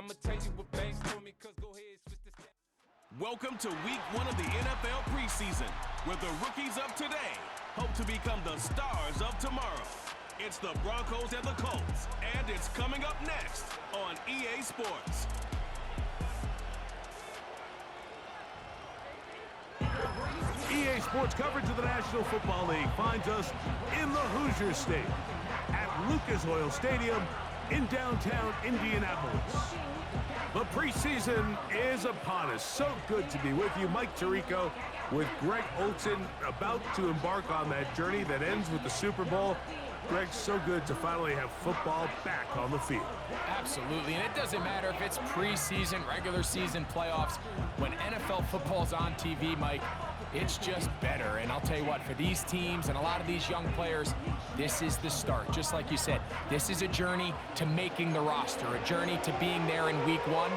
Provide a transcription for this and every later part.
I'ma tell you what banks told me, cause go ahead, switch this. Welcome to week 1 of the NFL preseason, where the rookies of today hope to become the stars of tomorrow. It's the Broncos and the Colts, and it's coming up next on EA Sports. EA Sports coverage of the National Football League finds us in the Hoosier State at Lucas Oil Stadium in downtown Indianapolis. The preseason is upon us. So good to be with you. Mike Tirico with Greg Olsen, about to embark on that journey that ends with the Super Bowl. Greg, so good to finally have football back on the field. Absolutely, and it doesn't matter if it's preseason, regular season, playoffs. When NFL football's on TV, Mike, it's just better. And I'll tell you what, for these teams and a lot of these young players, this is the start. Just like you said, this is a journey to making the roster, a journey to being there in week 1.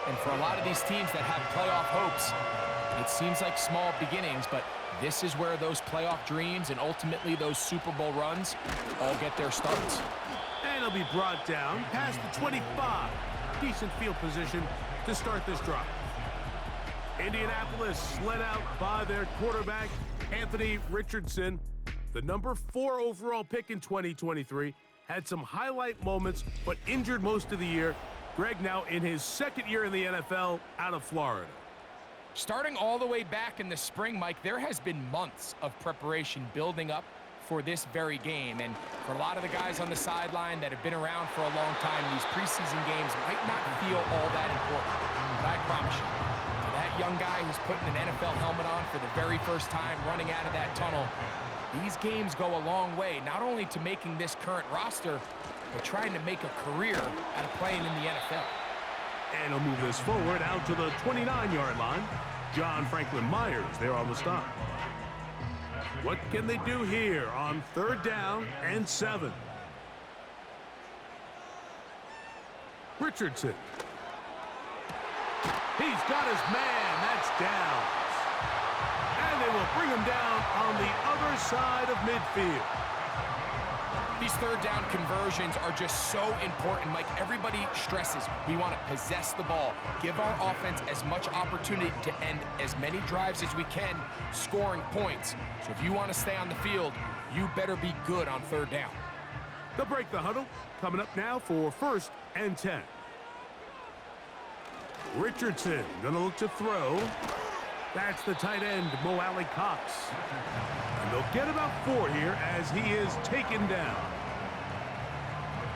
And for a lot of these teams that have playoff hopes, it seems like small beginnings, but this is where those playoff dreams and ultimately those Super Bowl runs all get their starts. And it'll be brought down past the 25. Decent field position to start this drive. Indianapolis led out by their quarterback, Anthony Richardson. The number 4 overall pick in 2023. Had some highlight moments, but injured most of the year. Greg now in his second year in the NFL out of Florida. Starting all the way back in the spring, Mike, there has been months of preparation building up for this very game. And for a lot of the guys on the sideline that have been around for a long time, these preseason games might not feel all that important. But I promise you, for that young guy who's putting an NFL helmet on for the very first time, running out of that tunnel, these games go a long way, not only to making this current roster, but trying to make a career out of playing in the NFL. And he'll move this forward out to the 29-yard line. John Franklin Myers there on the stop. What can they do here on 3rd down and 7? Richardson. He's got his man. That's down. And they will bring him down on the other side of midfield. These 3rd down conversions are just so important, Mike. Everybody stresses we want to possess the ball, give our offense as much opportunity to end as many drives as we can, scoring points. So if you want to stay on the field, you better be good on 3rd down. They'll break the huddle. Coming up now for 1st and 10. Richardson gonna look to throw. That's the tight end, Mo Alley Cox. And they'll get about 4 here as he is taken down.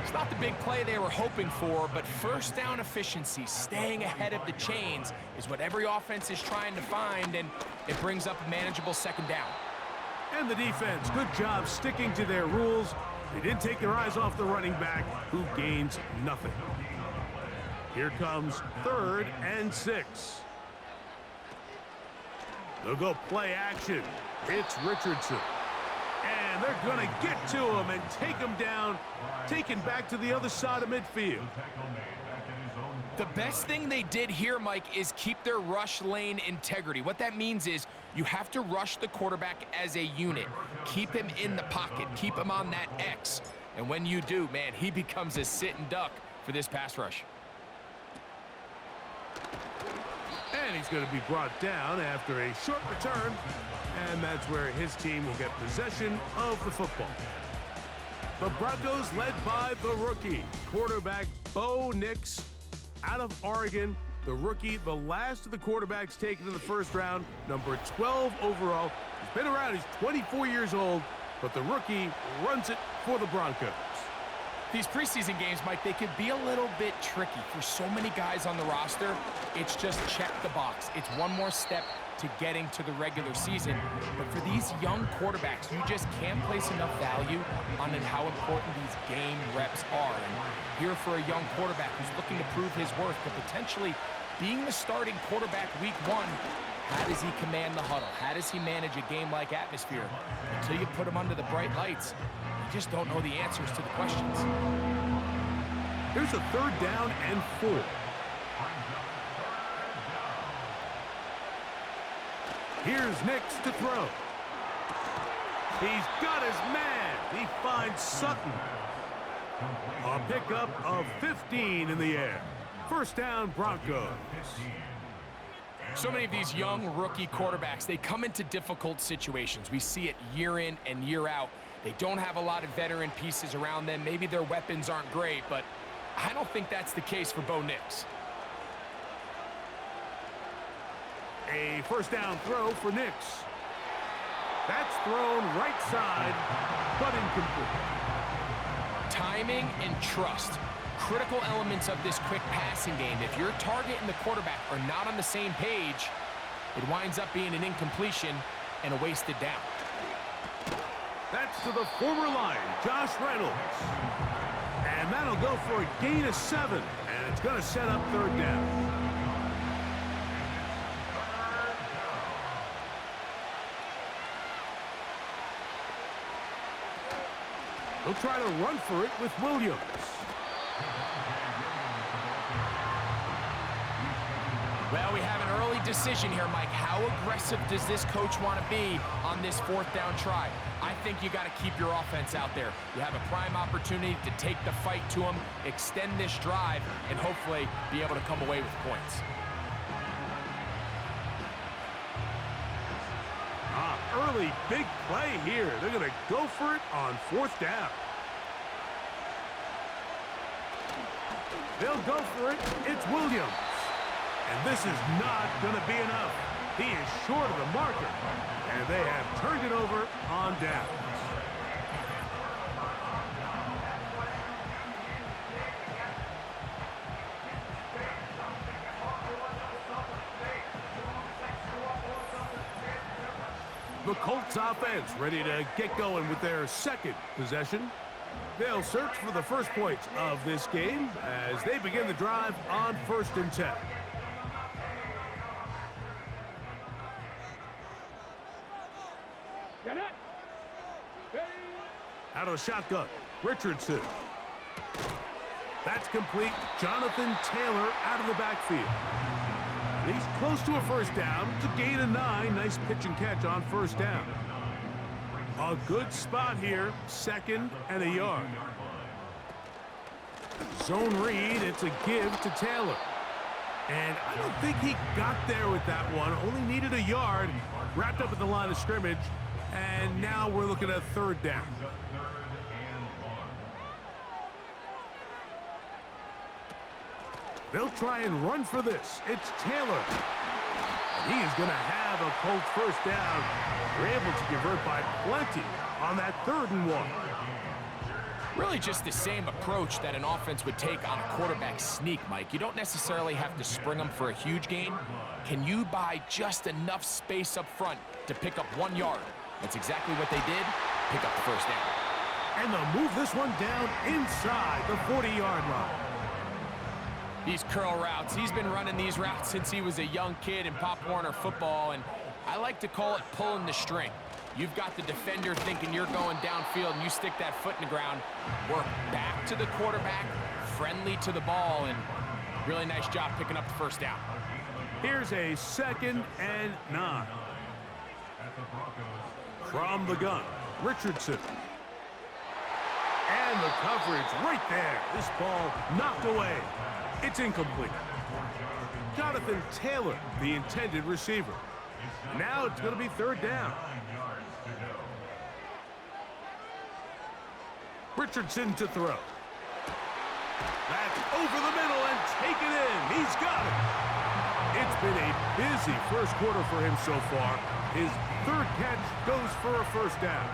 It's not the big play they were hoping for, but 1st down efficiency, staying ahead of the chains, is what every offense is trying to find, and it brings up a manageable 2nd down. And the defense, good job sticking to their rules. They didn't take their eyes off the running back, who gains nothing. Here comes 3rd and 6. They'll go play action. It's Richardson. And they're going to get to him and take him down, taken back to the other side of midfield. The best thing they did here, Mike, is keep their rush lane integrity. What that means is you have to rush the quarterback as a unit. Keep him in the pocket. Keep him on that X. And when you do, man, he becomes a sitting duck for this pass rush. And he's going to be brought down after a short return. And that's where his team will get possession of the football. The Broncos led by the rookie, quarterback Bo Nix out of Oregon. The rookie, the last of the quarterbacks taken in the 1st round, number 12 overall. He's been around, he's 24 years old, but the rookie runs it for the Broncos. These preseason games, Mike, they could be a little bit tricky. For so many guys on the roster, it's just check the box. It's one more step to getting to the regular season. But for these young quarterbacks, you just can't place enough value on how important these game reps are. And here for a young quarterback who's looking to prove his worth, but potentially being the starting quarterback week 1, how does he command the huddle? How does he manage a game-like atmosphere? Until you put him under the bright lights, you just don't know the answers to the questions. Here's a 3rd down and 4. Here's Nix to throw. He's got his man. He finds Sutton. A pickup of 15 in the air. First down, Broncos. So many of these young rookie quarterbacks, they come into difficult situations. We see it year in and year out. They don't have a lot of veteran pieces around them. Maybe their weapons aren't great, but I don't think that's the case for Bo Nix. A first down throw for Nix. That's thrown right side, but incomplete. Timing and trust, critical elements of this quick passing game. If your target and the quarterback are not on the same page, it winds up being an incompletion and a wasted down. That's to the former Lion, Josh Reynolds. And that'll go for a gain of 7, and it's going to set up third down. He'll try to run for it with Williams. Well, we have an early decision here, Mike. How aggressive does this coach want to be on this fourth down try? I think you got to keep your offense out there. You have a prime opportunity to take the fight to them, extend this drive, and hopefully be able to come away with points. Early big play here. They're going to go for it on fourth down. They'll go for it. It's Williams. And this is not going to be enough. He is short of the marker. And they have turned it over on downs. The Colts offense ready to get going with their second possession. They'll search for the first points of this game as they begin the drive on 1st and 10. Out of shotgun, Richardson. That's complete. Jonathan Taylor out of the backfield. He's close to a first down. It's a gain of 9. Nice pitch and catch on first down. A good spot here. 2nd and a yard. Zone read. It's a give to Taylor. And I don't think he got there with that one. Only needed a yard. Wrapped up at the line of scrimmage. And now we're looking at 3rd down. They'll try and run for this. It's Taylor. He is going to have a Colts first down. They're able to convert by plenty on that 3rd and 1. Really just the same approach that an offense would take on a quarterback sneak, Mike. You don't necessarily have to spring them for a huge gain. Can you buy just enough space up front to pick up 1 yard? That's exactly what they did. Pick up the first down. And they'll move this one down inside the 40-yard line. These curl routes, he's been running these routes since he was a young kid in Pop Warner football, and I like to call it pulling the string. You've got the defender thinking you're going downfield, and you stick that foot in the ground, work back to the quarterback, friendly to the ball, and really nice job picking up the first down. Here's a 2nd and 9. From the gun, Richardson. And the coverage right there. This ball knocked away. It's incomplete. Jonathan Taylor, the intended receiver. Now it's going to be 3rd down. Richardson to throw. That's over the middle and taken in. He's got it. It's been a busy first quarter for him so far. His 3rd catch goes for a first down.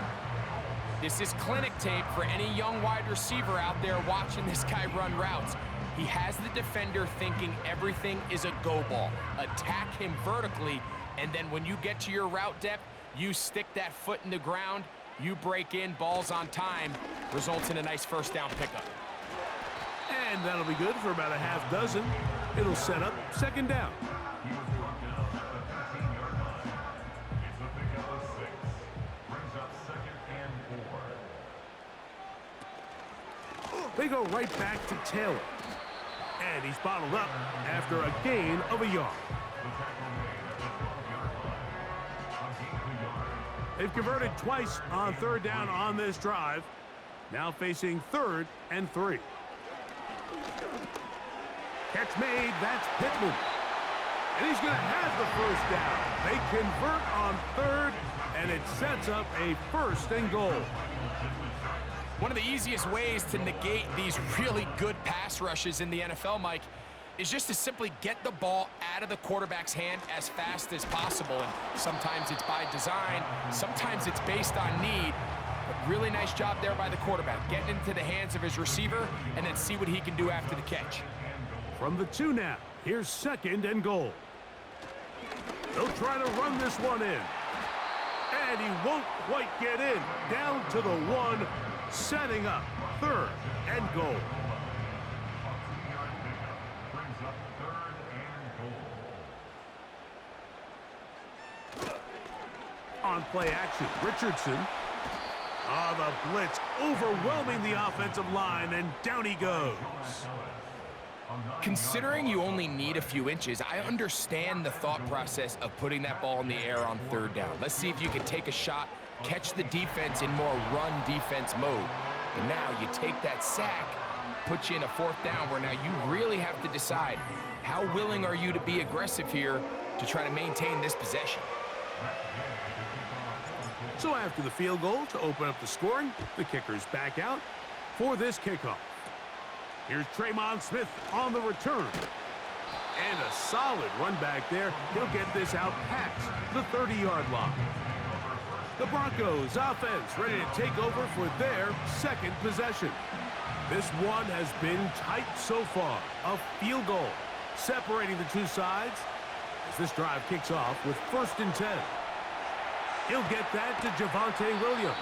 This is clinic tape for any young wide receiver out there watching this guy run routes. He has the defender thinking everything is a go ball. Attack him vertically, and then when you get to your route depth, you stick that foot in the ground, you break in, balls on time, results in a nice first down pickup. And that'll be good for about a half dozen. It'll set up 2nd down. They go right back to Taylor. And he's bottled up after a gain of a yard. They've converted twice on 3rd down on this drive. Now facing 3rd and 3. Catch made, that's Pittman. And he's going to have the first down. They convert on third, and it sets up a 1st and goal. One of the easiest ways to negate these really good pass rushes in the NFL, Mike, is just to simply get the ball out of the quarterback's hand as fast as possible. And sometimes it's by design, sometimes it's based on need. But really nice job there by the quarterback, getting into the hands of his receiver and then see what he can do after the catch. From the 2 now, here's 2nd and goal. They'll try to run this one in. And he won't quite get in. Down to the 1, setting up 3rd and goal. On play action, Richardson. The blitz overwhelming the offensive line, and down he goes. Considering you only need a few inches, I understand the thought process of putting that ball in the air on 3rd down. Let's see if you can take a shot, catch the defense in more run defense mode. But now you take that sack, put you in a 4th down where now you really have to decide how willing are you to be aggressive here to try to maintain this possession. So after the field goal to open up the scoring, the kicker's back out for this kickoff. Here's Tremon Smith on the return. And a solid run back there. He'll get this out past the 30-yard line. The Broncos offense ready to take over for their 2nd possession. This one has been tight so far. A field goal separating the 2 sides as this drive kicks off with 1st and 10. He'll get that to Javonte Williams.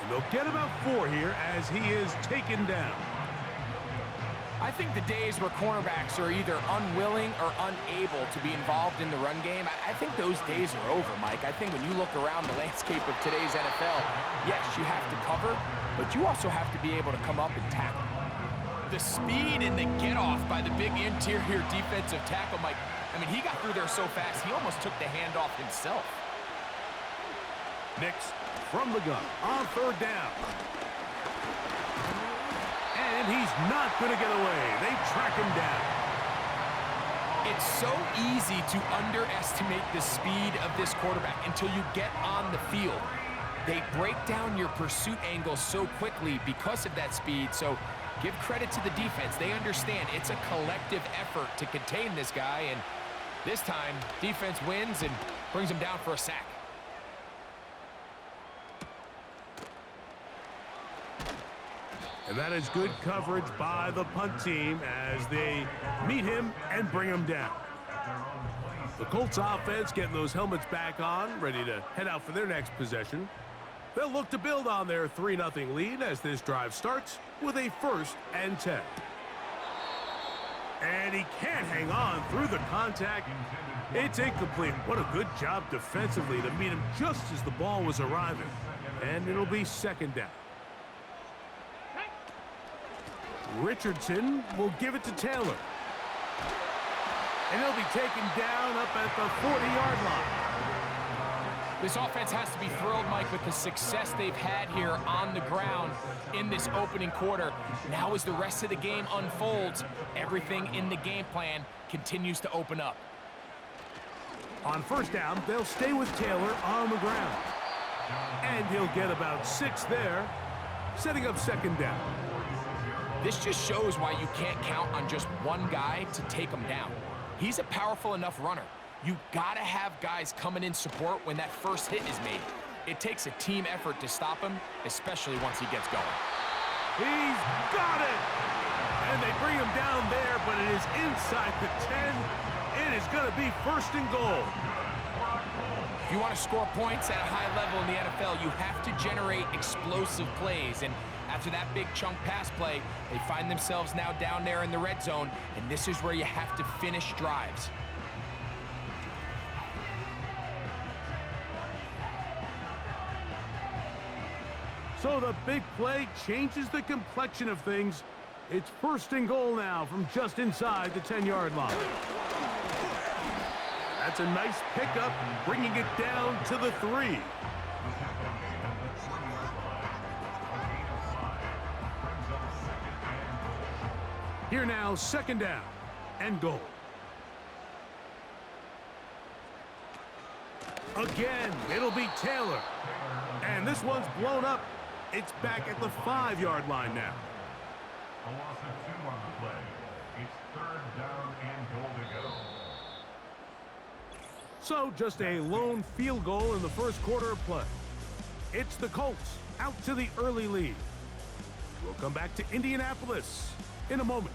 And they'll get about 4 here as he is taken down. I think the days where cornerbacks are either unwilling or unable to be involved in the run game, I think those days are over, Mike. I think when you look around the landscape of today's NFL, yes, you have to cover, but you also have to be able to come up and tackle. The speed and the get-off by the big interior defensive tackle, Mike, I mean, he got through there so fast, he almost took the handoff himself. Nix from the gun on 3rd down. And he's not going to get away. They track him down. It's so easy to underestimate the speed of this quarterback until you get on the field. They break down your pursuit angle so quickly because of that speed. So give credit to the defense. They understand it's a collective effort to contain this guy. And this time, defense wins and brings him down for a sack. And that is good coverage by the punt team as they meet him and bring him down. The Colts offense getting those helmets back on, ready to head out for their next possession. They'll look to build on their 3-0 lead as this drive starts with a 1st and 10. And he can't hang on through the contact. It's incomplete. What a good job defensively to meet him just as the ball was arriving. And it'll be 2nd down. Richardson will give it to Taylor. And he'll be taken down up at the 40-yard line. This offense has to be thrilled, Mike, with the success they've had here on the ground in this opening quarter. Now as the rest of the game unfolds, everything in the game plan continues to open up. On 1st down, they'll stay with Taylor on the ground. And he'll get about 6 there, setting up 2nd down. This just shows why you can't count on just one guy to take him down. He's a powerful enough runner. You gotta have guys coming in support when that first hit is made. It takes a team effort to stop him, especially once he gets going. He's got it! And they bring him down there, but it is inside the 10. It is gonna be 1st and goal. If you want to score points at a high level in the NFL, you have to generate explosive plays. And after that big chunk pass play, they find themselves now down there in the red zone, and this is where you have to finish drives. So the big play changes the complexion of things. It's 1st and goal now from just inside the 10-yard line. That's a nice pickup, bringing it down to the 3. Here now, second down and goal. Again, it'll be Taylor. And this one's blown up. It's back at the 5-yard line now. A loss of 2 on the play. It's third down and goal to go. So just a lone field goal in the first quarter of play. It's the Colts out to the early lead. We'll come back to Indianapolis in a moment.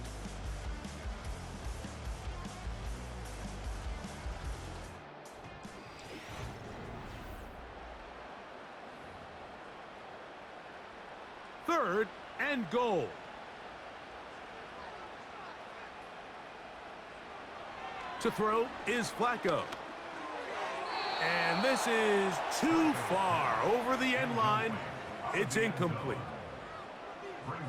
Third and goal. To throw is Flacco. And this is too far over the end line. It's incomplete.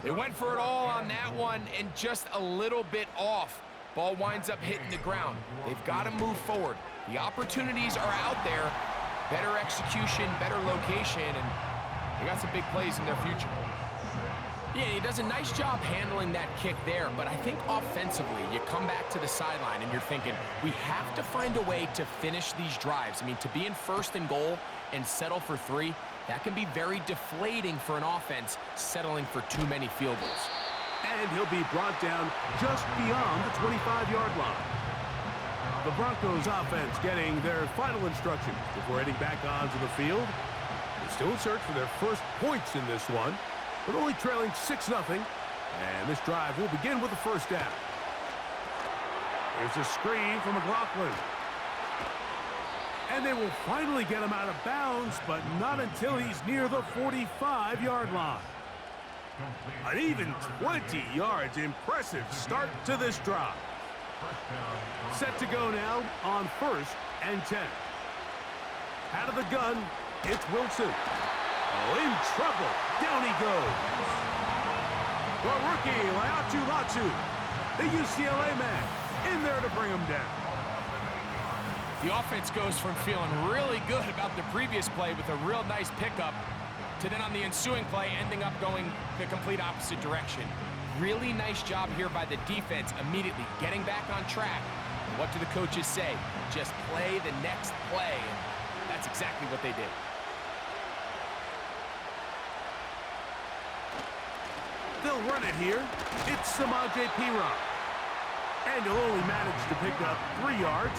They went for it all on that one and just a little bit off. Ball winds up hitting the ground. They've got to move forward. The opportunities are out there. Better execution, better location, and they got some big plays in their future. Yeah, he does a nice job handling that kick there, but I think offensively, you come back to the sideline and you're thinking, we have to find a way to finish these drives. I mean, to be in first and goal and settle for 3, that can be very deflating for an offense settling for too many field goals. And he'll be brought down just beyond the 25-yard line. The Broncos offense getting their final instructions before heading back onto the field. They're still in search for their first points in this one, but only trailing 6-0. And this drive will begin with the first down. There's a screen from McLaughlin. And they will finally get him out of bounds, but not until he's near the 45-yard line. An even 20 yards. Impressive start to this drive. Set to go now on 1st and 10. Out of the gun, it's Wilson. Oh, in trouble. Down he goes. The rookie, Laiatu Latu, the UCLA man, in there to bring him down. The offense goes from feeling really good about the previous play with a real nice pickup to then on the ensuing play ending up going the complete opposite direction. Really nice job here by the defense immediately getting back on track. And what do the coaches say? Just play the next play. And that's exactly what they did. They'll run it here. It's Samaje Perine. And he'll only manage to pick up 3 yards.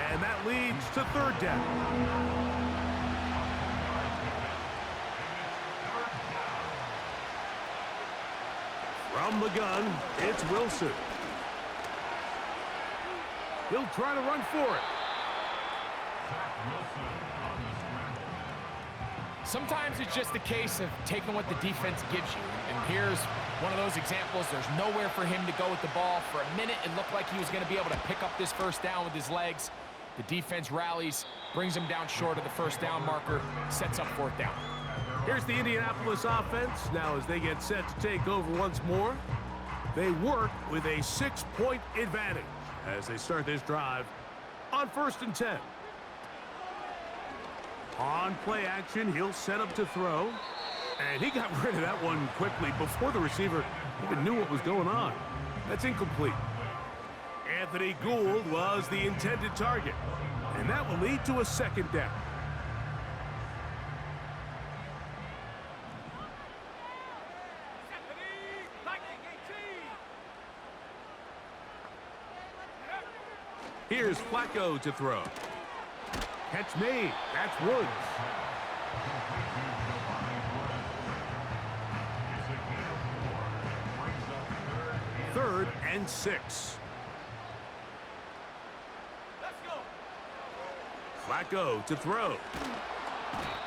And that leads to 3rd down. From the gun, it's Wilson. He'll try to run for it. Sometimes it's just a case of taking what the defense gives you. And here's one of those examples. There's nowhere for him to go with the ball. For a minute, it looked like he was going to be able to pick up this first down with his legs. The defense rallies, brings him down short of the first down marker, sets up 4th down. Here's the Indianapolis offense. Now as they get set to take over once more, they work with a 6-point advantage as they start this drive on 1st and 10. On play action, he'll set up to throw. And he got rid of that one quickly before the receiver even knew what was going on. That's incomplete. Anthony Gould was the intended target. And that will lead to a 2nd down. Here's Flacco to throw. Catch made. That's Woods. 3rd and 6. Flacco to throw.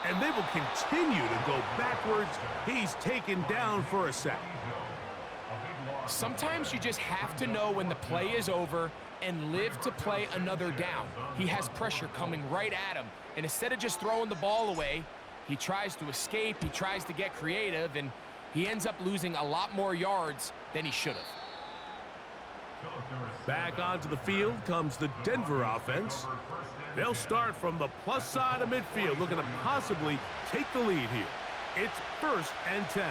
And they will continue to go backwards. He's taken down for a sack. Sometimes you just have to know when the play is over and live to play another down. He has pressure coming right at him, and instead of just throwing the ball away, he tries to escape, he tries to get creative, and he ends up losing a lot more yards than he should have. Back onto the field comes the Denver offense. They'll start from the plus side of midfield, looking to possibly take the lead here. It's 1st and 10.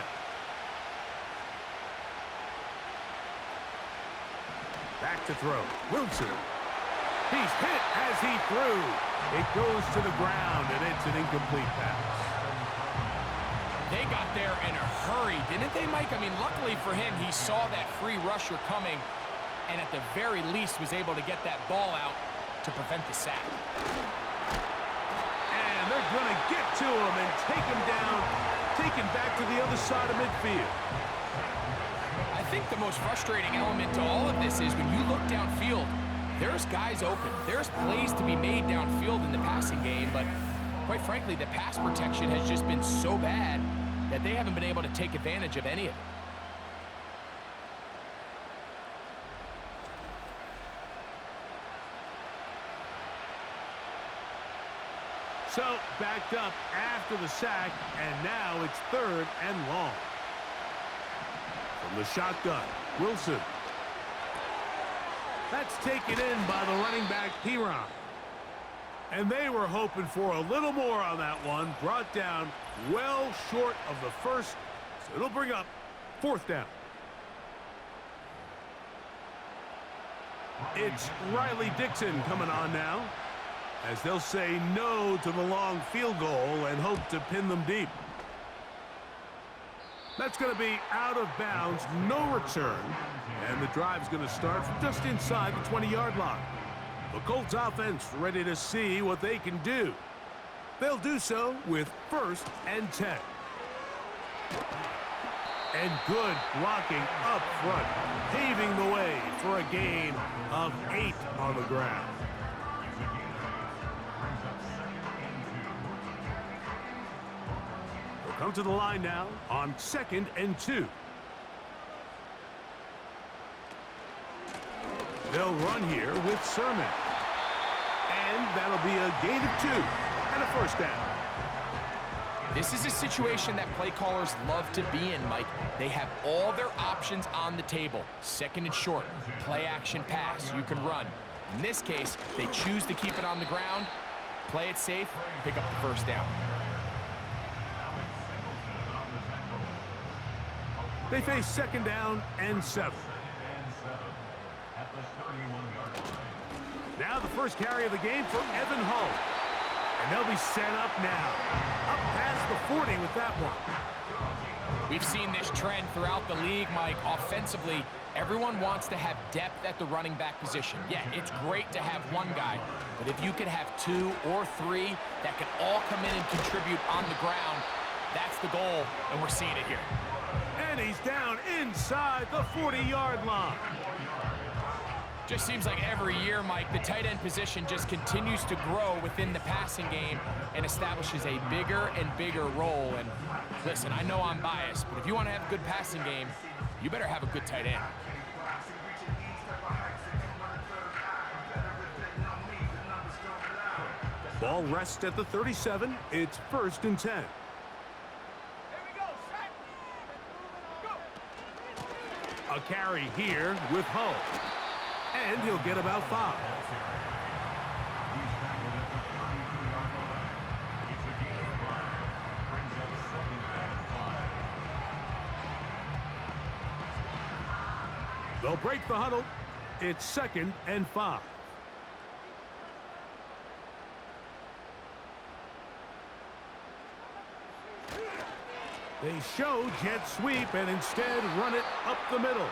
to throw. Wilson. He's hit as he threw. It goes to the ground, and it's an incomplete pass. They got there in a hurry, didn't they, Mike? I mean, luckily for him, he saw that free rusher coming, and at the very least was able to get that ball out to prevent the sack. And they're going to get to him and take him down, take him back to the other side of midfield. I think the most frustrating element to all of this is when you look downfield, there's guys open. There's plays to be made downfield in the passing game, but quite frankly, the pass protection has just been so bad that they haven't been able to take advantage of any of it. So, backed up after the sack, and now it's 3rd and long. From the shotgun, Wilson. That's taken in by the running back, Piron. And they were hoping for a little more on that one. Brought down well short of the first, so it'll bring up 4th down. It's Riley Dixon coming on now, as they'll say no to the long field goal and hope to pin them deep. That's going to be out of bounds, no return, and the drive's going to start from just inside the 20-yard line. The Colts offense ready to see what they can do. They'll do so with 1st and 10. And good blocking up front, paving the way for a gain of 8 on the ground. They'll come to the line now on 2nd and 2. They'll run here with Sermon. And that'll be a gain of 2 and a 1st down. This is a situation that play callers love to be in, Mike. They have all their options on the table. 2nd and short, play action pass, you can run. In this case, they choose to keep it on the ground, play it safe, pick up the 1st down. They face 2nd down and 7. Now the first carry of the game for Evan Hull. And they'll be set up now. Up past the 40 with that one. We've seen this trend throughout the league, Mike. Offensively, everyone wants to have depth at the running back position. Yeah, it's great to have one guy, but if you could have 2 or 3 that can all come in and contribute on the ground, that's the goal, and we're seeing it here. And he's down inside the 40-yard line. Just seems like every year, Mike, the tight end position just continues to grow within the passing game and establishes a bigger and bigger role. And listen, I know I'm biased, but if you want to have a good passing game, you better have a good tight end. Ball rests at the 37. It's 1st and 10. A carry here with Hull. And he'll get about 5. They'll break the huddle. It's 2nd and 5. They show jet sweep and instead run it up the middle.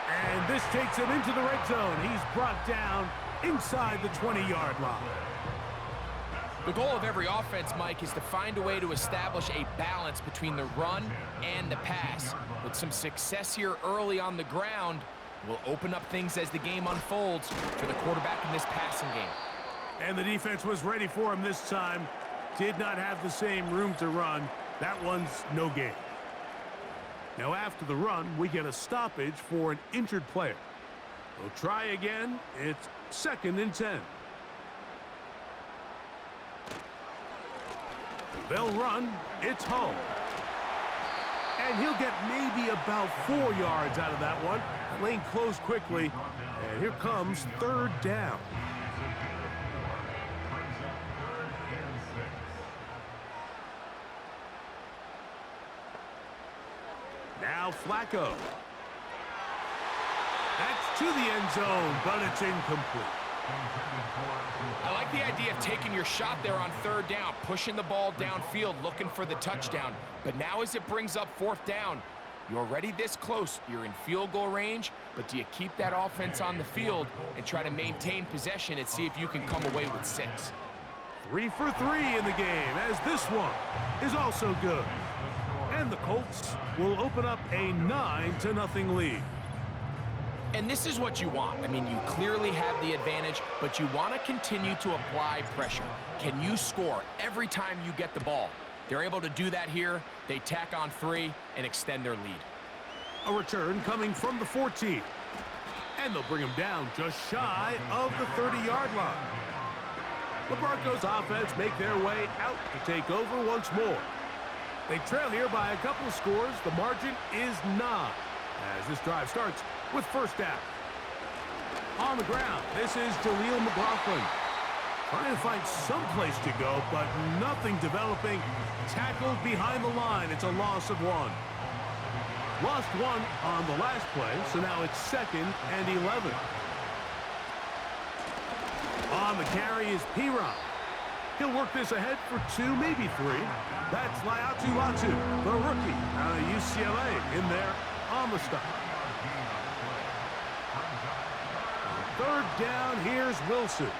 And this takes him into the red zone. He's brought down inside the 20-yard line. The goal of every offense, Mike, is to find a way to establish a balance between the run and the pass. With some success here early on the ground, will open up things as the game unfolds for the quarterback in this passing game. And the defense was ready for him this time. Did not have the same room to run. That one's no gain. Now after the run, we get a stoppage for an injured player. We'll try again. It's 2nd and 10. They'll run. It's Hull. And he'll get maybe about 4 yards out of that one. The lane closed quickly. And here comes 3rd down. Now Flacco. That's to the end zone, but it's incomplete. I like the idea of taking your shot there on third down, pushing the ball downfield, looking for the touchdown. But now as it brings up fourth down, you're already this close. You're in field goal range, but do you keep that offense on the field and try to maintain possession and see if you can come away with 6? 3 for 3 in the game, as this one is also good. And the Colts will open up a 9-0 lead. And this is what you want. I mean, you clearly have the advantage, but you want to continue to apply pressure. Can you score every time you get the ball? They're able to do that here. They tack on 3 and extend their lead. A return coming from the 14. And they'll bring him down just shy of the 30-yard line. The Broncos offense make their way out to take over once more. They trail here by a couple of scores. The margin is 9 as this drive starts with first down. On the ground, this is Jaleel McLaughlin. Trying to find some place to go, but nothing developing. Tackled behind the line. It's a loss of 1. Lost 1 on the last play, so now it's 2nd and 11. On the carry is P-Ron. He'll work this ahead for 2, maybe 3. That's Laiatu Latu, the rookie out of UCLA, in there on the stop. Third down, here's Wilson.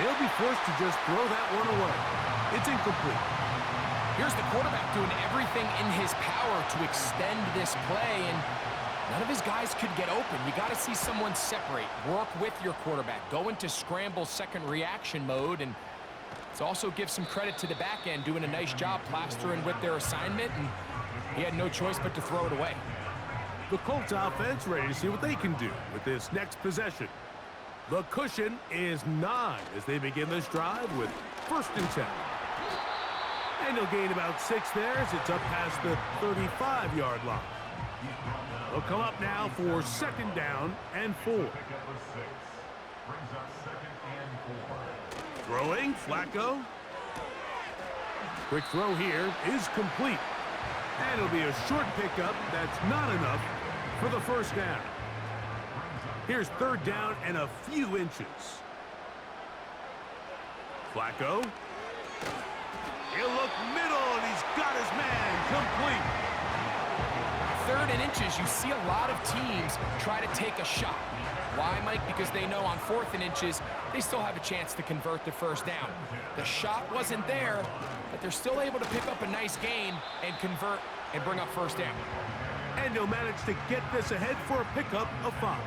He'll be forced to just throw that one away. It's incomplete. Here's the quarterback doing everything in his power to extend this play, and none of his guys could get open. You got to see someone separate, work with your quarterback, go into scramble second reaction mode, and let's also give some credit to the back end doing a nice job plastering with their assignment, and he had no choice but to throw it away. The Colts offense ready to see what they can do with this next possession. The cushion is 9 as they begin this drive with 1st and 10. And he'll gain about 6 there as it's up past the 35-yard line. They'll come up now for 2nd down and 4. Throwing, Flacco. Quick throw here is complete. And it'll be a short pickup. That's not enough for the first down. Here's 3rd down and a few inches. Flacco. He'll look middle, and he's got his man complete. 3rd and inches, you see a lot of teams try to take a shot. Why, Mike? Because they know on 4th and inches, they still have a chance to convert the first down. The shot wasn't there, but they're still able to pick up a nice gain and convert and bring up first down. And he'll manage to get this ahead for a pickup of 5.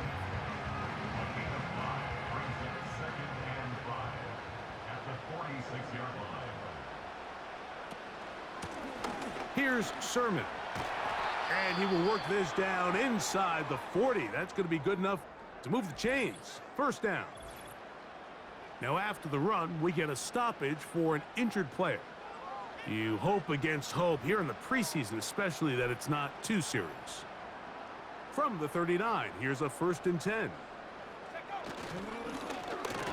Here's Sermon. And he will work this down inside the 40. That's going to be good enough to move the chains. First down. Now after the run, we get a stoppage for an injured player. You hope against hope here in the preseason, especially that it's not too serious. From the 39, here's a 1st and 10.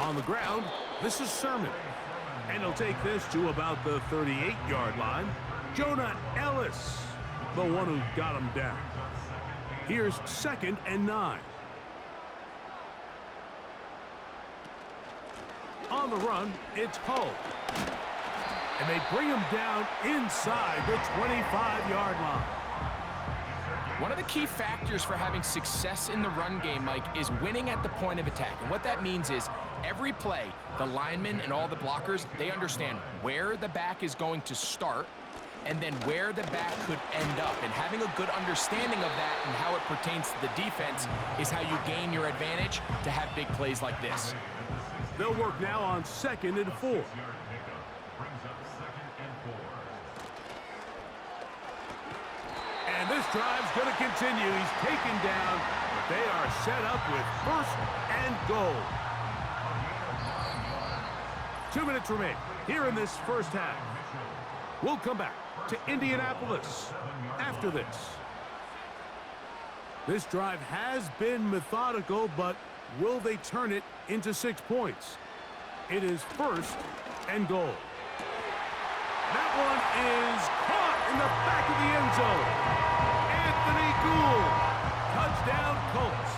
On the ground, this is Sermon. And he'll take this to about the 38-yard line. Jonah Ellis, the one who got him down. Here's 2nd and 9. On the run, it's Hull. And they bring him down inside the 25-yard line. One of the key factors for having success in the run game, Mike, is winning at the point of attack. And what that means is every play, the linemen and all the blockers, they understand where the back is going to start and then where the back could end up. And having a good understanding of that and how it pertains to the defense is how you gain your advantage to have big plays like this. They'll work now on 2nd and 4. And this drive's going to continue. He's taken down, but they are set up with 1st and goal. 2 minutes remain here in this first half. We'll come back to Indianapolis after this. This drive has been methodical, but will they turn it into 6 points? It is 1st and goal. That one is caught in the back of the end zone. Anthony Gould Touchdown, Colts.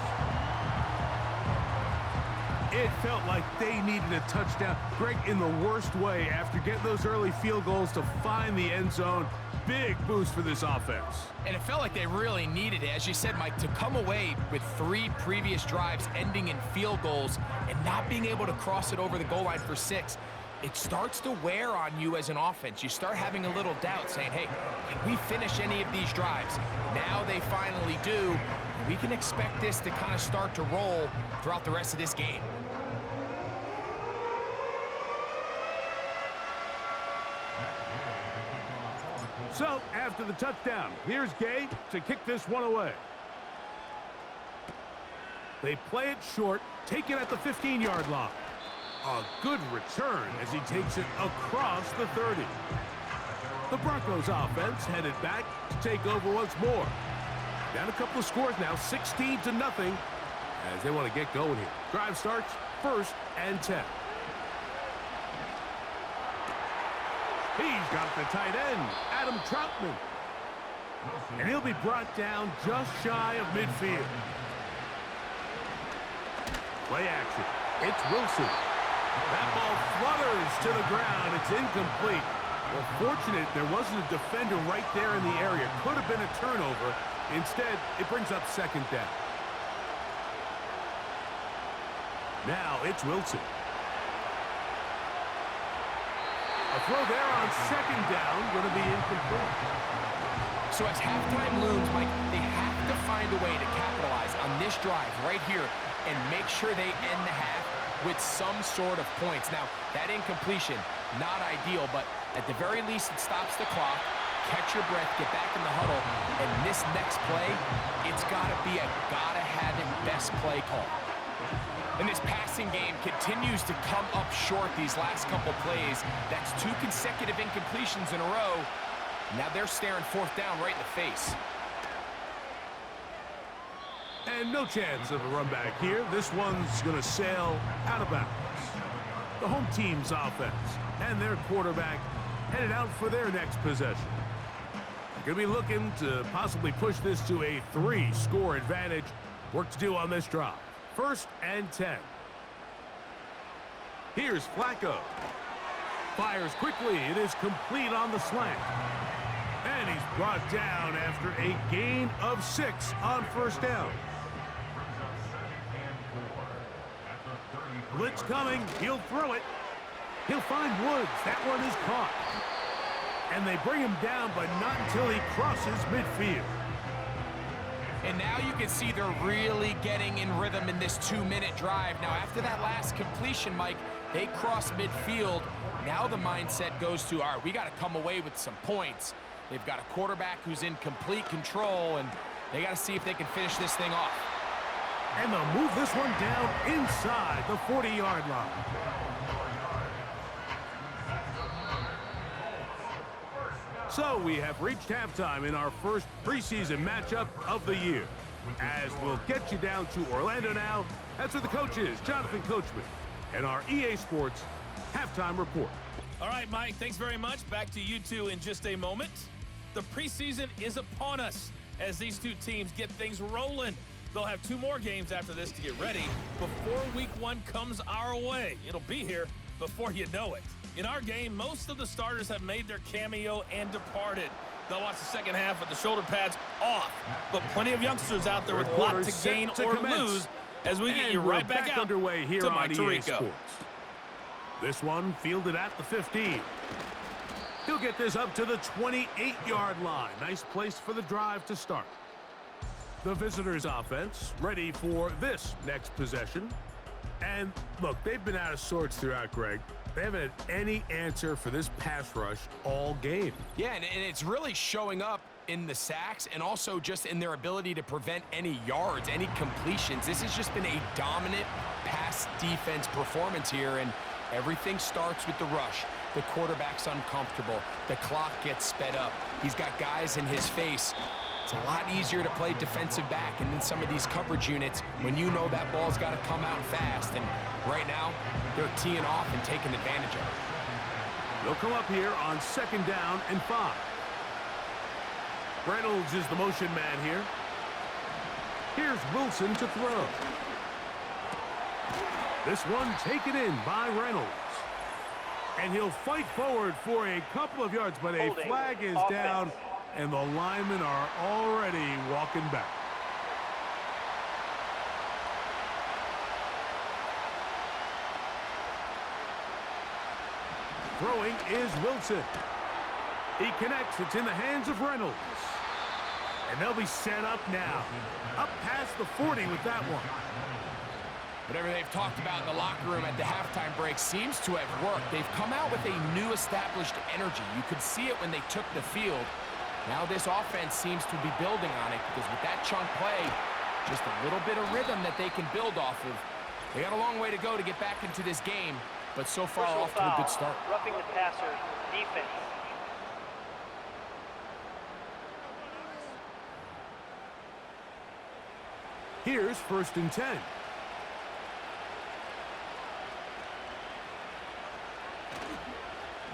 It felt like they needed a touchdown. Greg, in the worst way, after getting those early field goals to find the end zone. Big boost for this offense. And it felt like they really needed it, as you said, Mike, to come away with 3 previous drives ending in field goals and not being able to cross it over the goal line for 6. It starts to wear on you as an offense. You start having a little doubt, saying, hey, can we finish any of these drives? Now they finally do. We can expect this to kind of start to roll throughout the rest of this game. So, after the touchdown, here's Gay to kick this one away. They play it short, take it at the 15-yard line. A good return as he takes it across the 30. The Broncos offense headed back to take over once more. Down a couple of scores now, 16-0, as they want to get going here. Drive starts 1st and 10. He's got the tight end, Adam Troutman. And he'll be brought down just shy of midfield. Play action. It's Wilson. That ball flutters to the ground. It's incomplete. Well, fortunate there wasn't a defender right there in the area. Could have been a turnover. Instead, it brings up 2nd down. Now it's Wilson. A throw there on 2nd down, going to be incomplete. So as halftime looms, Mike, they have to find a way to capitalize on this drive right here and make sure they end the half with some sort of points. Now, that incompletion, not ideal, but at the very least, it stops the clock. Catch your breath, get back in the huddle, and this next play, it's got to be a gotta-have-it best play call. And this passing game continues to come up short these last couple plays. That's 2 consecutive incompletions in a row. Now they're staring 4th down right in the face. And no chance of a run back here. This one's going to sail out of bounds. The home team's offense and their quarterback headed out for their next possession. They're going to be looking to possibly push this to a 3-score advantage. Work to do on this drive. 1st and 10. Here's Flacco. Fires quickly. It is complete on the slant. And he's brought down after a gain of 6 on 1st down. Blitz coming. He'll throw it. He'll find Woods. That one is caught. And they bring him down, but not until he crosses midfield. And now you can see they're really getting in rhythm in this 2-minute drive. Now, after that last completion, Mike, they cross midfield. Now the mindset goes to, all right, we got to come away with some points. They've got a quarterback who's in complete control, and they got to see if they can finish this thing off. And they'll move this one down inside the 40-yard line. So we have reached halftime in our first preseason matchup of the year. As we'll get you down to Orlando now, that's where the coach is, Jonathan Coachman, and our EA Sports halftime report. All right, Mike, thanks very much. Back to you two in just a moment. The preseason is upon us as these two teams get things rolling. They'll have 2 more games after this to get ready before week 1 comes our way. It'll be here before you know it. In our game, most of the starters have made their cameo and departed. They'll watch the second half with the shoulder pads off, but plenty of youngsters out there with a lot to gain or lose as we get you right back out underway here to on Mike EA Tirico. Sports. This one fielded at the 15. He'll get this up to the 28-yard line. Nice place for the drive to start. The visitors' offense ready for this next possession. And look, they've been out of sorts throughout, Greg. They haven't had any answer for this pass rush all game. Yeah, and it's really showing up in the sacks and also just in their ability to prevent any yards, any completions. This has just been a dominant pass defense performance here, and everything starts with the rush. The quarterback's uncomfortable. The clock gets sped up. He's got guys in his face. It's a lot easier to play defensive back and in some of these coverage units when you know that ball's got to come out fast. And right now, they're teeing off and taking advantage of it. They'll come up here on 2nd down and 5. Reynolds is the motion man here. Here's Wilson to throw. This one taken in by Reynolds. And he'll fight forward for a couple of yards, but a flag is down, and the linemen are already walking back. Throwing is Wilson. He connects. It's in the hands of Reynolds. And they'll be set up now. Up past the 40 with that one. Whatever they've talked about in the locker room at the halftime break seems to have worked. They've come out with a new established energy. You could see it when they took the field. Now this offense seems to be building on it because with that chunk play, just a little bit of rhythm that they can build off of. They got a long way to go to get back into this game, but so far off to a good start. Roughing the passer, defense. Here's 1st and 10.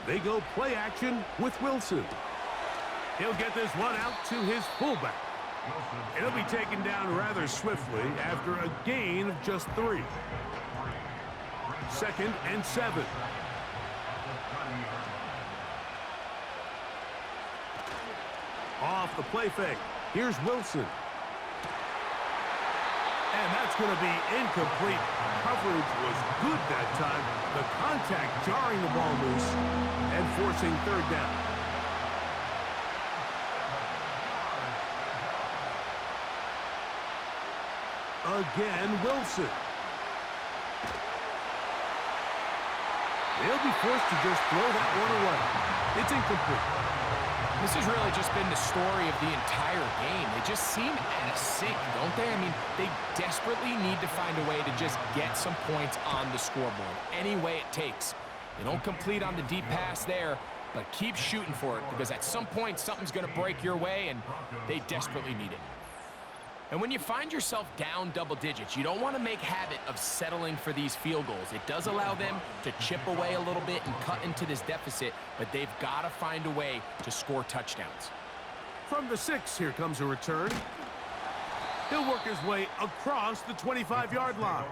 They go play action with Wilson. He'll get this one out to his fullback. It'll be taken down rather swiftly after a gain of just 3. 2nd and 7. Off the play fake. Here's Wilson. And that's going to be incomplete. Coverage was good that time. The contact jarring the ball loose and forcing 3rd down. Again, Wilson. They'll be forced to just throw that one away. It's incomplete. This has really just been the story of the entire game. They just seem out of sync, don't they? I mean, they desperately need to find a way to just get some points on the scoreboard, any way it takes. They don't complete on the deep pass there, but keep shooting for it because at some point something's going to break your way, and they desperately need it. And when you find yourself down double digits, you don't want to make habit of settling for these field goals. It does allow them to chip away a little bit and cut into this deficit, but they've got to find a way to score touchdowns. From the 6, here comes a return. He'll work his way across the 25-yard line.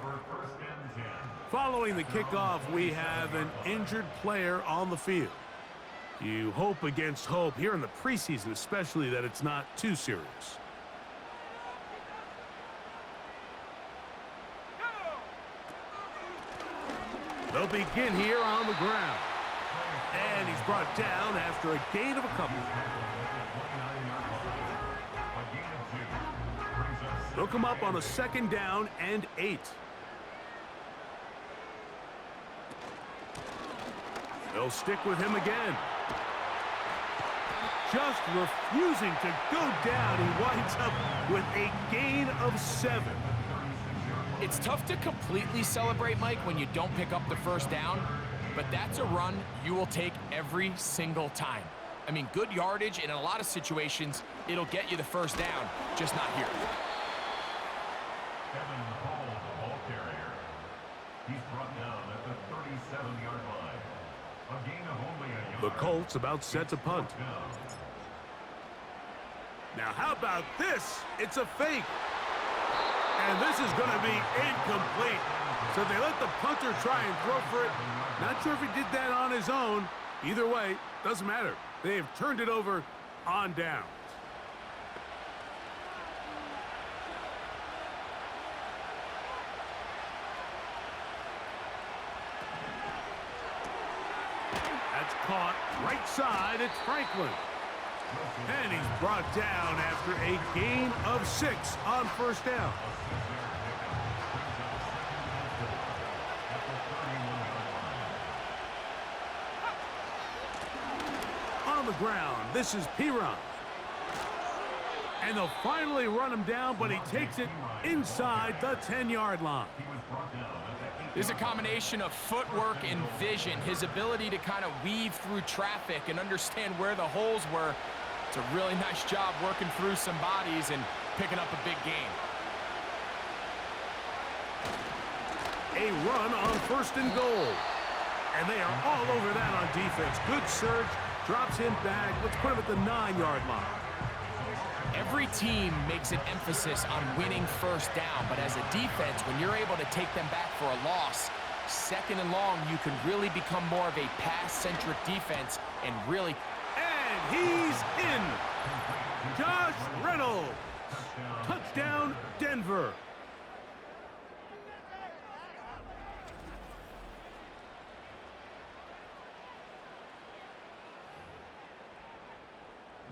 Following the kickoff, we have an injured player on the field. You hope against hope here in the preseason, especially that it's not too serious. They'll begin here on the ground. And he's brought down after a gain of a couple. They'll come up on a 2nd down and 8. They'll stick with him again. Just refusing to go down. He winds up with a gain of 7. It's tough to completely celebrate, Mike, when you don't pick up the 1st down, but that's a run you will take every single time. I mean, good yardage, and in a lot of situations, it'll get you the 1st down, just not here. Kevin Hall, the ball carrier. He's brought down at the 37-yard line. A gain of only a yard. The Colts about set to punt. Now, how about this? It's a fake. And this is going to be incomplete. So they let the punter try and throw for it. Not sure if he did that on his own. Either way, doesn't matter. They have turned it over on downs. That's caught right side. It's Franklin. And he's brought down after a gain of 6 on 1st down. On the ground, this is Piron. And they'll finally run him down, but he takes it inside the 10-yard line. There's a combination of footwork and vision, his ability to kind of weave through traffic and understand where the holes were. It's a really nice job working through some bodies and picking up a big gain. A run on 1st and goal. And they are all over that on defense. Good surge, drops him back. Let's put him at the 9-yard line. Every team makes an emphasis on winning first down, but as a defense, when you're able to take them back for a loss, second and long, you can really become more of a pass-centric defense and really... And he's in! Josh Reynolds! Touchdown, Denver!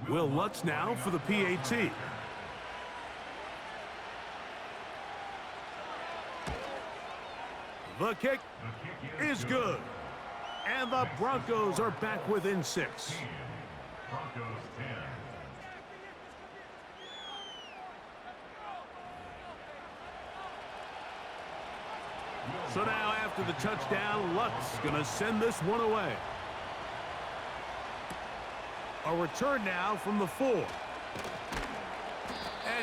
Will Lutz now for the PAT. The kick is good. And the Broncos are back within 6. Broncos 10. So now after the touchdown, Lutz gonna send this one away. A return now from the 4. And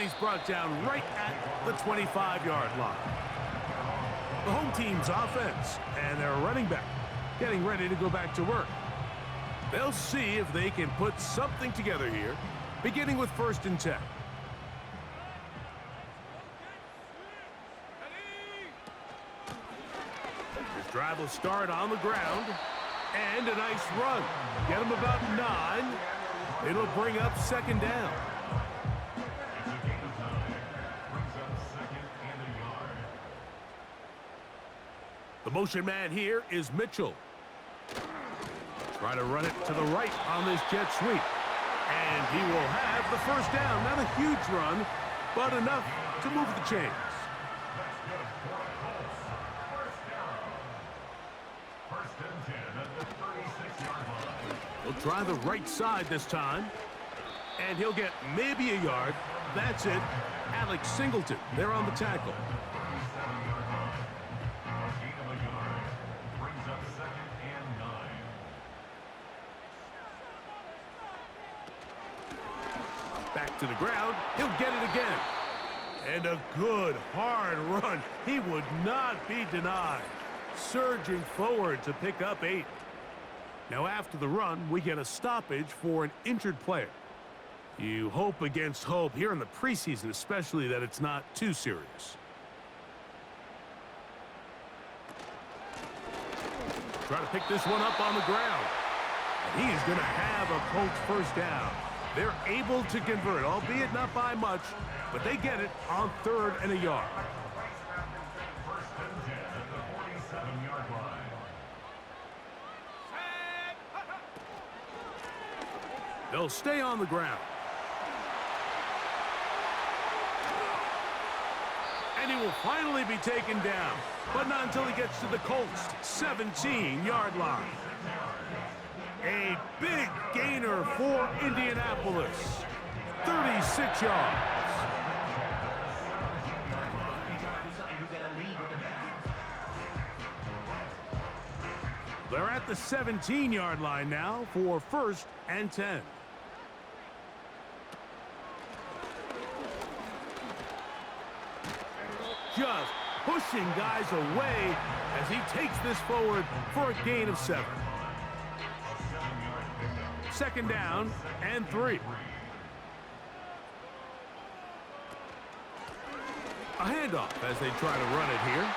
he's brought down right at the 25-yard line. The home team's offense and their running back getting ready to go back to work. They'll see if they can put something together here, beginning with 1st and 10. This drive will start on the ground. And a nice run. Get him about 9. It'll bring up 2nd down. It's a gain of 9. Brings up 2nd and a yard. The motion man here is Mitchell. Try to run it to the right on this jet sweep. And he will have the 1st down. Not a huge run, but enough to move the chains. That's good for the Colts. 1st down. 1st and 10 at the 36-yard line. He'll try the right side this time. And he'll get maybe a yard. That's it. Alex Singleton there on the tackle. 37-yard line. A gain of a yard. Brings up 2nd and 9. Back to the ground. He'll get it again. And a good, hard run. He would not be denied. Surging forward to pick up 8. Now after the run, we get a stoppage for an injured player. You hope against hope here in the preseason, especially that it's not too serious. Try to pick this one up on the ground. And he is going to have a Colts 1st down. They're able to convert, albeit not by much, but they get it on 3rd and a yard. 1st and 10 at the 47-yard line. They'll stay on the ground. And he will finally be taken down, but not until he gets to the Colts' 17-yard line. A big gainer for Indianapolis. 36 yards. They're at the 17-yard line now for 1st and 10. Just pushing guys away as he takes this forward for a gain of 7. 2nd down and 3. A handoff as they try to run it here.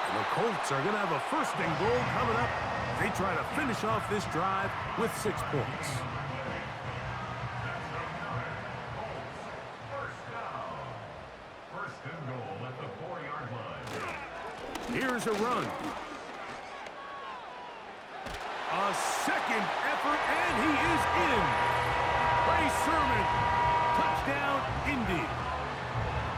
And the Colts are going to have a 1st and goal coming up. They try to finish off this drive with 6 points. First and goal at the 4-yard line. Here's a run. A 2nd effort, and he is in. Ray Sermon, touchdown, Indy.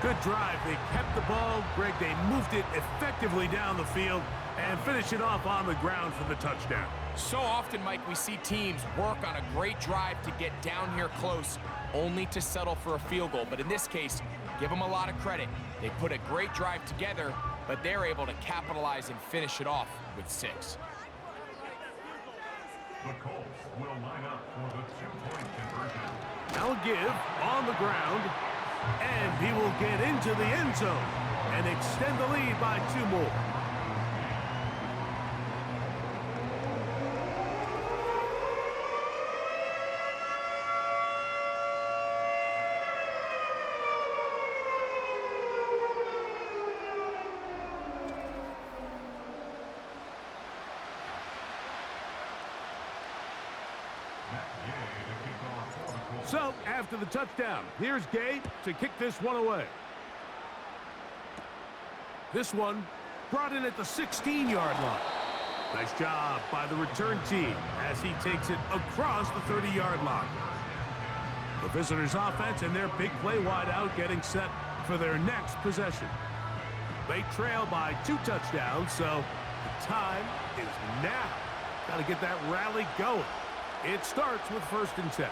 Good drive. They kept the ball. Greg, they moved it effectively down the field and finish it off on the ground for the touchdown. So often, Mike, we see teams work on a great drive to get down here close, only to settle for a field goal. But in this case, give them a lot of credit. They put a great drive together, but they're able to capitalize and finish it off with 6. The Colts will line up for the 2-point conversion. Now a give on the ground, and he will get into the end zone and extend the lead by 2 more. So, after the touchdown, here's Gay to kick this one away. This one brought in at the 16-yard line. Nice job by the return team as he takes it across the 30-yard line. The visitors' offense and their big play wide out getting set for their next possession. They trail by 2 touchdowns, so the time is now. Got to get that rally going. It starts with 1st and 10.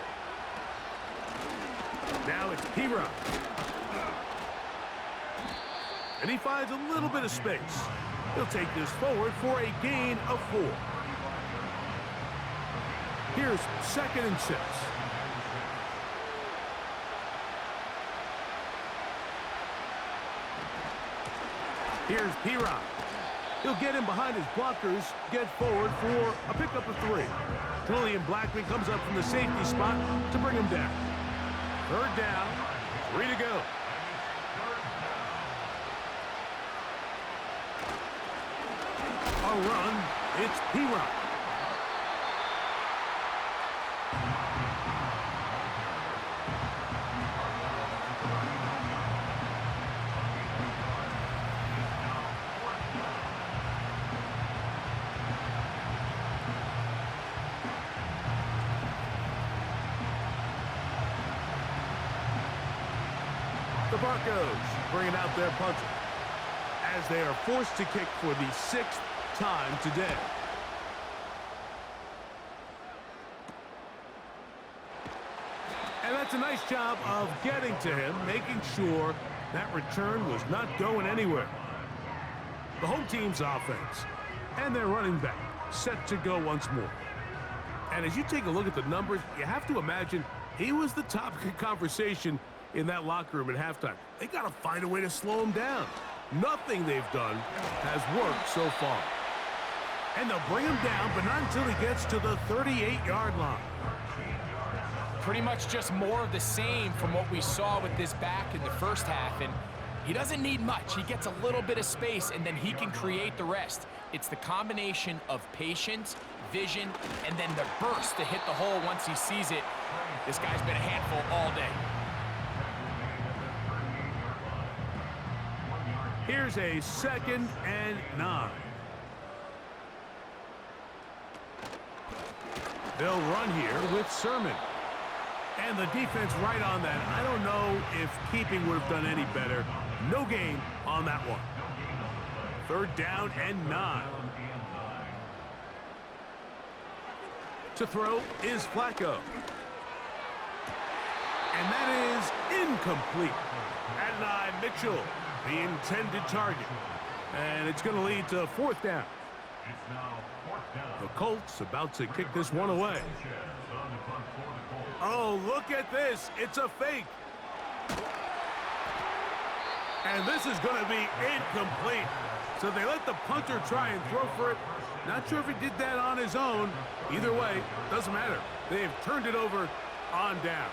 Now it's P-Rock. And he finds a little bit of space. He'll take this forward for a gain of 4. Here's 2nd and 6. Here's P-Rock. He'll get him behind his blockers, get forward for a pickup of 3. Julian Blackman comes up from the safety spot to bring him down. 3rd down, 3 to go. A run, it's P-Rock. The Broncos bringing out their punter as they are forced to kick for the 6th time today. And that's a nice job of getting to him, making sure that return was not going anywhere. The home team's offense and their running back set to go once more. And as you take a look at the numbers, you have to imagine he was the topic of conversation in that locker room at halftime. They got to find a way to slow him down. Nothing they've done has worked so far. And they'll bring him down, but not until he gets to the 38-yard line. Pretty much just more of the same from what we saw with this back in the first half. And he doesn't need much. He gets a little bit of space, and then he can create the rest. It's the combination of patience, vision, and then the burst to hit the hole once he sees it. This guy's been a handful all day. Here's a 2nd and 9. They'll run here with Sermon. And the defense right on that. I don't know if keeping would have done any better. No gain on that one. 3rd down and 9. To throw is Flacco. And that is incomplete. Adonai Mitchell, the intended target. And it's going to lead to 4th down. The Colts about to kick this one away. Oh, look at this. It's a fake. And this is going to be incomplete. So they let the punter try and throw for it. Not sure if he did that on his own. Either way, doesn't matter. They've turned it over on down.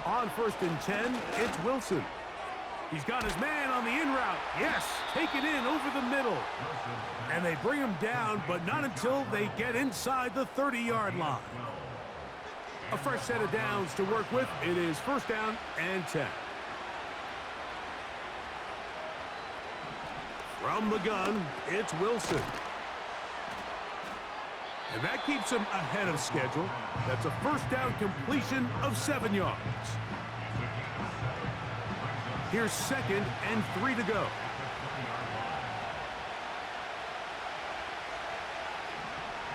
On 1st and 10, it's Wilson. He's got his man on the in route. Yes, take it in over the middle. And they bring him down, but not until they get inside the 30-yard line. A fresh set of downs to work with. It is 1st down and 10. From the gun, it's Wilson. And that keeps him ahead of schedule. That's a 1st down completion of 7 yards. Here's 2nd and 3 to go.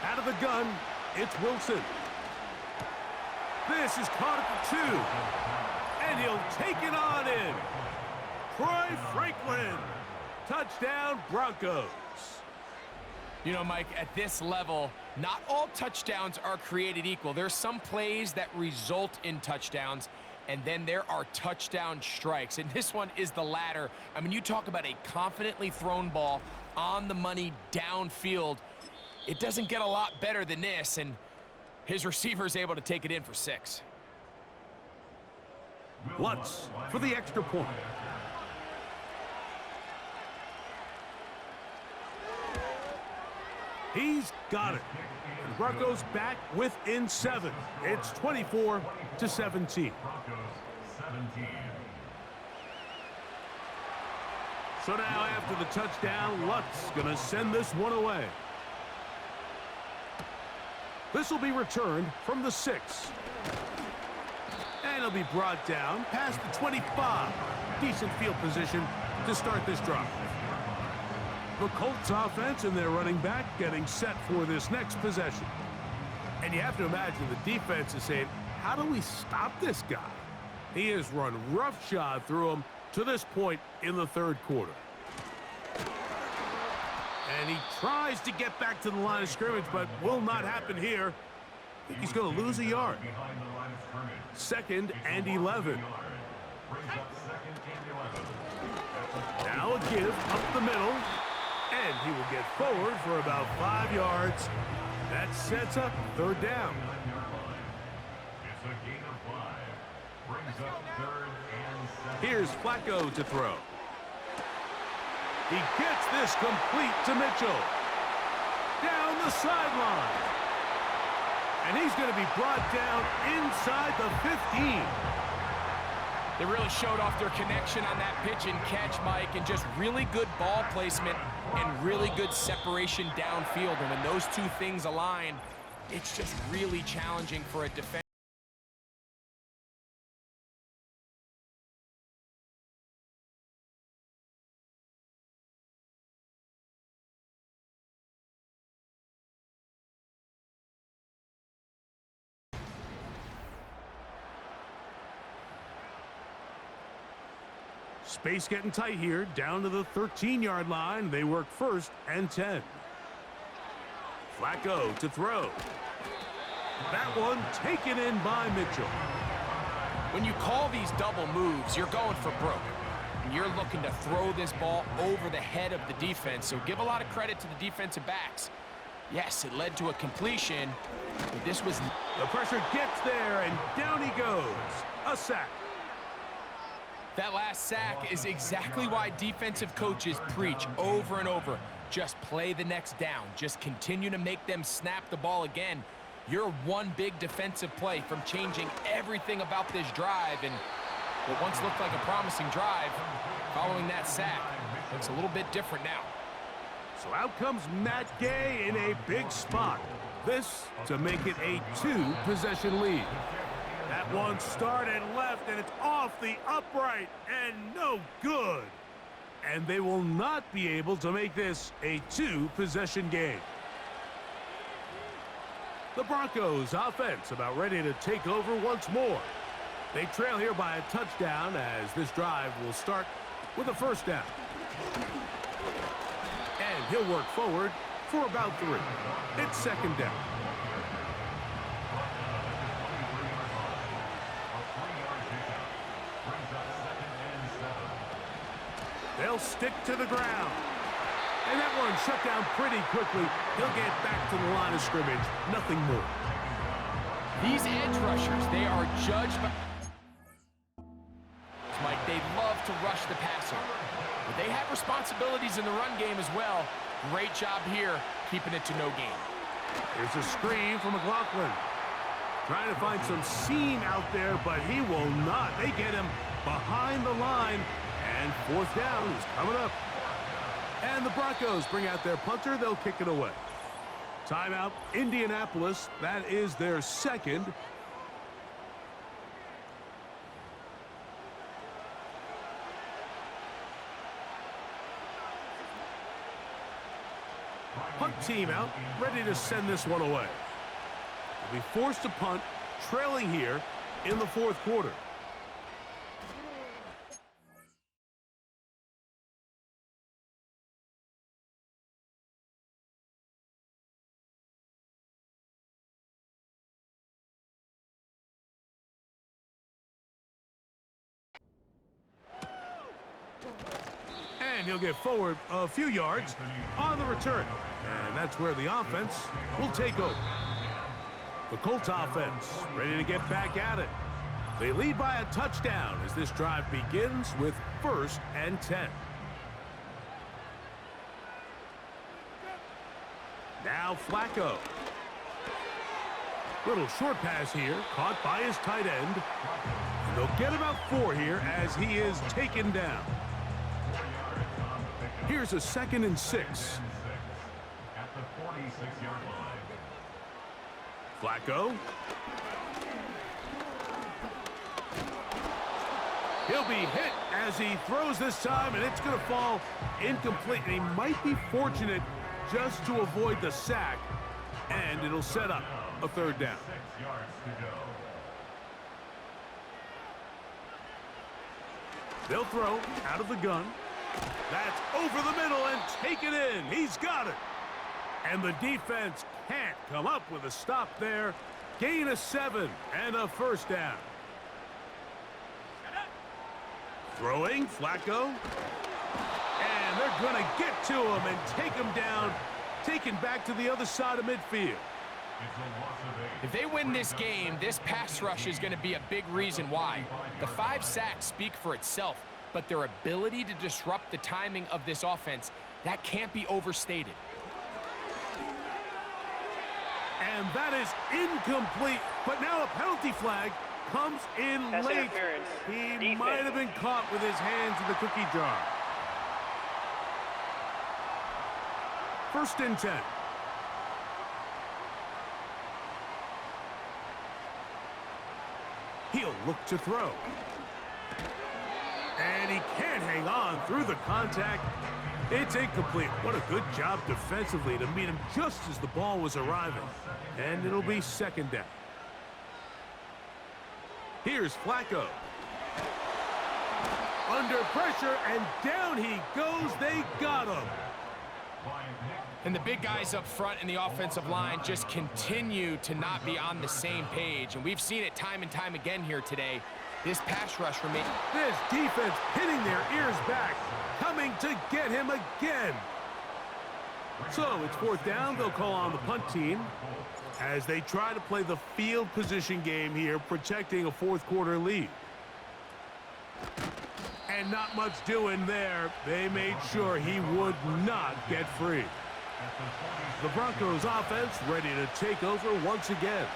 Out of the gun, it's Wilson. This is caught at the 2. And he'll take it on in. Troy Franklin. Touchdown, Broncos. You know, Mike, at this level, not all touchdowns are created equal. There's some plays that result in touchdowns, and then there are touchdown strikes. And this one is the latter. I mean, you talk about a confidently thrown ball on the money downfield. It doesn't get a lot better than this, and his receiver is able to take it in for 6. Lutz for the extra point. He's got it. The Broncos back within 7. It's 24-17. Broncos 17. So now after the touchdown, Lutt's going to send this one away. This will be returned from the 6. And it'll be brought down past the 25. Decent field position to start this drive. The Colts offense and their running back getting set for this next possession. And you have to imagine the defense is saying, how do we stop this guy? He has run roughshod through him to this point in the third quarter. And he tries to get back to the line of scrimmage, but will not happen here. I think he's going to lose a yard. Behind the line of scrimmage. 2nd and 11. Brings up 2nd and 11. Now a give up the middle. And he will get forward for about 5 yards. That sets up 3rd down. It's a gain of 5. Brings up 3rd and 7. Here's Flacco to throw. He gets this complete to Mitchell. Down the sideline. And he's going to be brought down inside the 15. They really showed off their connection on that pitch and catch, Mike, and just really good ball placement and really good separation downfield. And when those two things align, it's just really challenging for a defense. Space getting tight here, down to the 13-yard line. They work 1st and 10. Flacco to throw. That one taken in by Mitchell. When you call these double moves, you're going for broke. And you're looking to throw this ball over the head of the defense, so give a lot of credit to the defensive backs. Yes, it led to a completion, but this was... The pressure gets there, and down he goes. A sack. That last sack is exactly why defensive coaches preach over and over. Just play the next down. Just continue to make them snap the ball again. You're one big defensive play from changing everything about this drive. And what once looked like a promising drive, following that sack, looks a little bit different now. So out comes Matt Gay in a big spot. This to make it a 2-possession lead. That one started left, and it's off the upright, and no good. And they will not be able to make this a 2-possession game. The Broncos offense about ready to take over once more. They trail here by a touchdown as this drive will start with a 1st down. And he'll work forward for about 3. It's 2nd down. They'll stick to the ground. And that one shut down pretty quickly. He'll get back to the line of scrimmage. Nothing more. These edge rushers, they are judged by... Mike, they love to rush the passer. But they have responsibilities in the run game as well. Great job here, keeping it to no gain. Here's a screen from McLaughlin. Trying to find some seam out there, but he will not. They get him behind the line. And 4th down is coming up. And the Broncos bring out their punter. They'll kick it away. Timeout, Indianapolis. That is their 2nd. Punt team out, ready to send this one away. They'll be forced to punt, trailing here in the 4th quarter. And he'll get forward a few yards on the return. And that's where the offense will take over. The Colts offense ready to get back at it. They lead by a touchdown as this drive begins with 1st and 10. Now Flacco. Little short pass here, caught by his tight end. And they'll get about 4 here as he is taken down. Here's a 2nd and 6. At the 46-yard line. Flacco. He'll be hit as he throws this time, and it's going to fall incomplete. And he might be fortunate just to avoid the sack, and it'll set up a 3rd down. 6 yards to go. They'll throw out of the gun. That's over the middle and taken in. He's got it. And the defense can't come up with a stop there. Gain of 7 and a 1st down. Throwing, Flacco. And they're going to get to him and take him down. Taken back to the other side of midfield. If they win this game, this pass rush is going to be a big reason why. The 5 sacks speak for itself, but their ability to disrupt the timing of this offense, that can't be overstated. And that is incomplete, but now a penalty flag comes in Pass late. interference. He Defense. might have been caught with his hands in the cookie jar. 1st and 10. He'll look to throw. And he can't hang on through the contact. It's incomplete. What a good job defensively to meet him just as the ball was arriving. And it'll be 2nd down. Here's Flacco. Under pressure, and down he goes. They got him. And the big guys up front in the offensive line just continue to not be on the same page. And we've seen it time and time again here today. This pass rush remains. This defense pinning their ears back, coming to get him again. So it's 4th down. They'll call on the punt team as they try to play the field position game here, protecting a 4th quarter lead. And not much doing there. They made sure he would not get free. The Broncos offense ready to take over once again.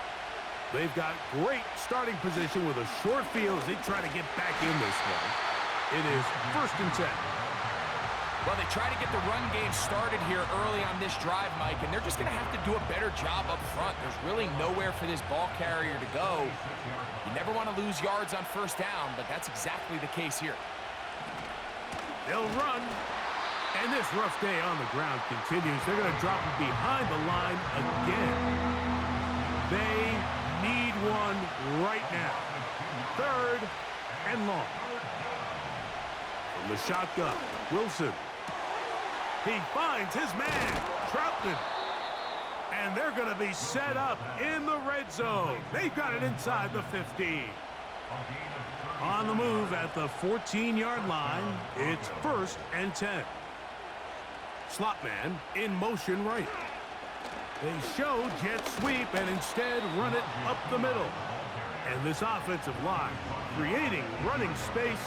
They've got great starting position with a short field as they try to get back in this one. It is 1st and 10. Well, they try to get the run game started here early on this drive, Mike, and they're just going to have to do a better job up front. There's really nowhere for this ball carrier to go. You never want to lose yards on 1st down, but that's exactly the case here. They'll run. And this rough day on the ground continues. They're going to drop him behind the line again. They need one right now. 3rd and long. From the shotgun, Wilson. He finds his man, Troutman. And they're going to be set up in the red zone. They've got it inside the 15. On the move at the 14-yard line, it's 1st and 10. Slot man in motion right. They show jet sweep and instead run it up the middle. And this offensive line creating running space.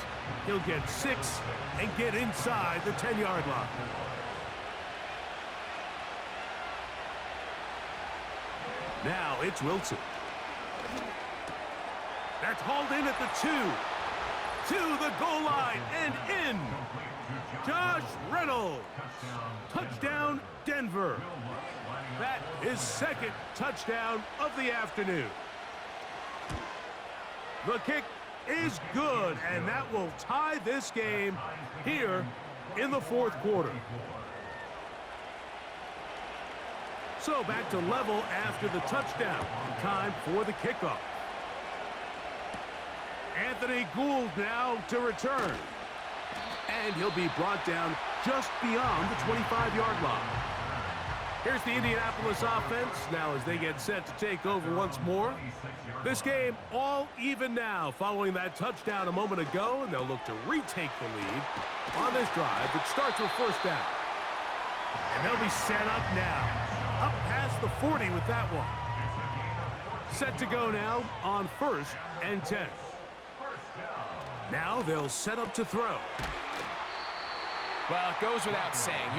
He'll get 6 and get inside the 10-yard line. Now it's Wilson. That's hauled in at the 2. To the goal line and in. Josh Reynolds. Touchdown, Denver. That is 2nd touchdown of the afternoon. The kick is good, and that will tie this game here in the 4th quarter. So back to level after the touchdown. Time for the kickoff. Anthony Gould now to return. And he'll be brought down just beyond the 25-yard line. Here's the Indianapolis offense now as they get set to take over once more. This game all even now following that touchdown a moment ago, and they'll look to retake the lead on this drive that starts with 1st down. And they'll be set up now, up past the 40 with that one. Set to go now on 1st and 10. Now they'll set up to throw. Well, it goes without saying. You